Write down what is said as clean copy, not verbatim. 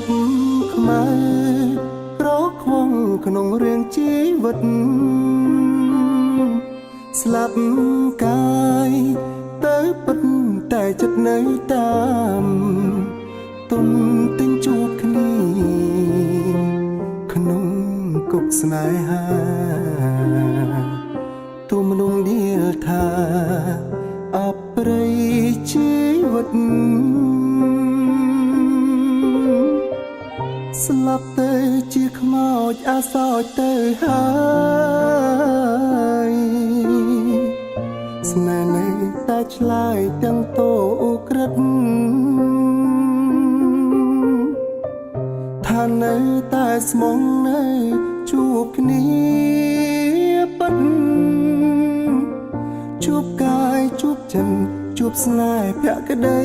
ភខ្មែររកខ្វងក្នុងរឿងជីវិតស្លាប់កាយទៅពិតតែចិត្តនៅតាមទុំទិញជួបគ្នាក្នុងគុកស្នេហាទូមនុងដៀលថាអប្រិយជីវិតស្លាប់ទៅជាខ្មោចអាសោចទៅហើយស្នេហ៍នៅតែឆ្លើយទាំងតោក្រិតថានៅតែស្មងនៅជួបគ្នាពិតជួបកាយជួបចិត្តជួបស្នេហ៍ភក្តី